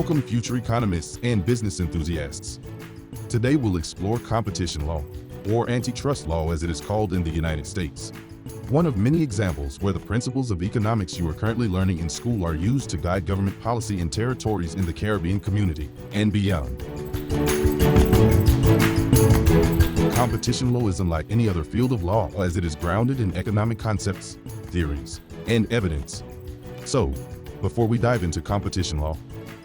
Welcome future economists and business enthusiasts. Today we'll explore competition law, or antitrust law as it is called in the United States. One of many examples where the principles of economics you are currently learning in school are used to guide government policy in territories in the Caribbean community and beyond. Competition law is unlike any other field of law as it is grounded in economic concepts, theories, and evidence. So, before we dive into competition law,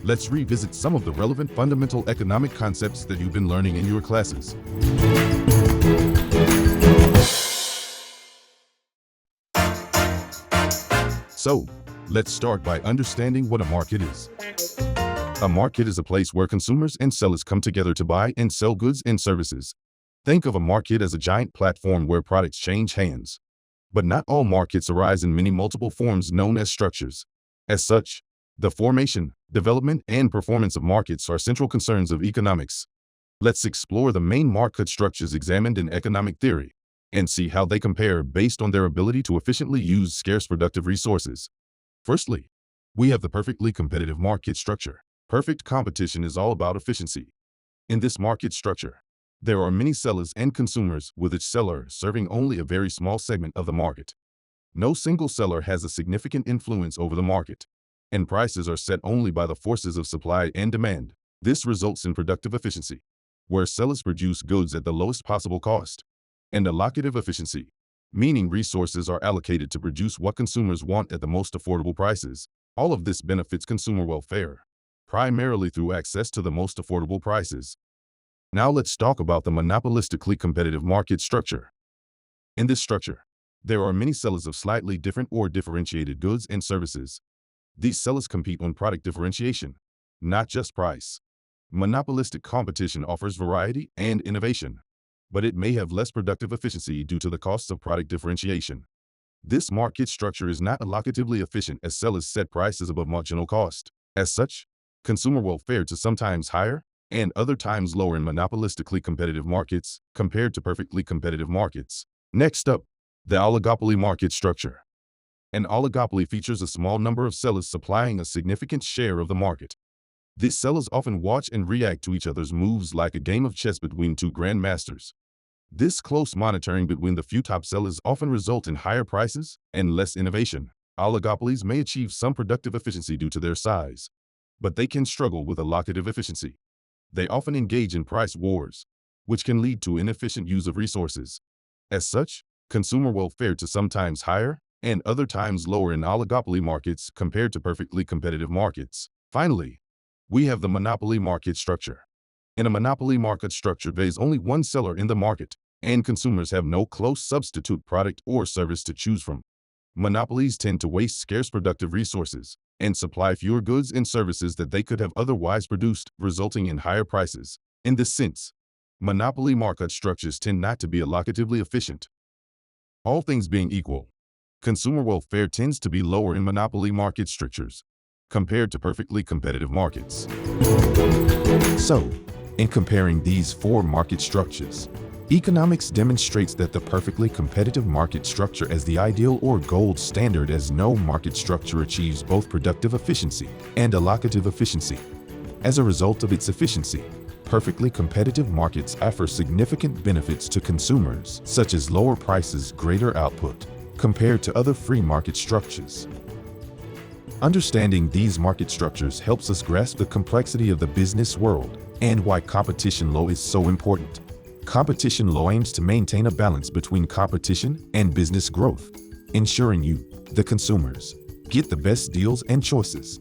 let's revisit some of the relevant fundamental economic concepts that you've been learning in your classes. So, let's start by understanding what a market is. A market is a place where consumers and sellers come together to buy and sell goods and services. Think of a market as a giant platform where products change hands. But not all markets arise in many multiple forms known as structures. As such, the formation, development, and performance of markets are central concerns of economics. Let's explore the main market structures examined in economic theory and see how they compare based on their ability to efficiently use scarce productive resources. Firstly, we have the perfectly competitive market structure. Perfect competition is all about efficiency. In this market structure, there are many sellers and consumers, with each seller serving only a very small segment of the market. No single seller has a significant influence over the market, and prices are set only by the forces of supply and demand. This results in productive efficiency, where sellers produce goods at the lowest possible cost, and allocative efficiency, meaning resources are allocated to produce what consumers want at the most affordable prices. All of this benefits consumer welfare, primarily through access to the most affordable prices. Now let's talk about the monopolistically competitive market structure. In this structure, there are many sellers of slightly different or differentiated goods and services. These sellers compete on product differentiation, not just price. Monopolistic competition offers variety and innovation, but it may have less productive efficiency due to the costs of product differentiation. This market structure is not allocatively efficient as sellers set prices above marginal cost. As such, consumer welfare is sometimes higher and other times lower in monopolistically competitive markets compared to perfectly competitive markets. Next up, the oligopoly market structure. An oligopoly features a small number of sellers supplying a significant share of the market. These sellers often watch and react to each other's moves like a game of chess between two grandmasters. This close monitoring between the few top sellers often results in higher prices and less innovation. Oligopolies may achieve some productive efficiency due to their size, but they can struggle with allocative efficiency. They often engage in price wars, which can lead to inefficient use of resources. As such, consumer welfare is sometimes higher and other times lower in oligopoly markets compared to perfectly competitive markets. Finally, we have the monopoly market structure. In a monopoly market structure, there is only one seller in the market, and consumers have no close substitute product or service to choose from. Monopolies tend to waste scarce productive resources and supply fewer goods and services that they could have otherwise produced, resulting in higher prices. In this sense, monopoly market structures tend not to be allocatively efficient. All things being equal, consumer welfare tends to be lower in monopoly market structures compared to perfectly competitive markets. So, in comparing these four market structures, economics demonstrates that the perfectly competitive market structure as the ideal or gold standard, as no market structure achieves both productive efficiency and allocative efficiency. As a result of its efficiency, perfectly competitive markets offer significant benefits to consumers, such as lower prices, greater output, compared to other free market structures. Understanding these market structures helps us grasp the complexity of the business world and why competition law is so important. Competition law aims to maintain a balance between competition and business growth, ensuring you, the consumers, get the best deals and choices.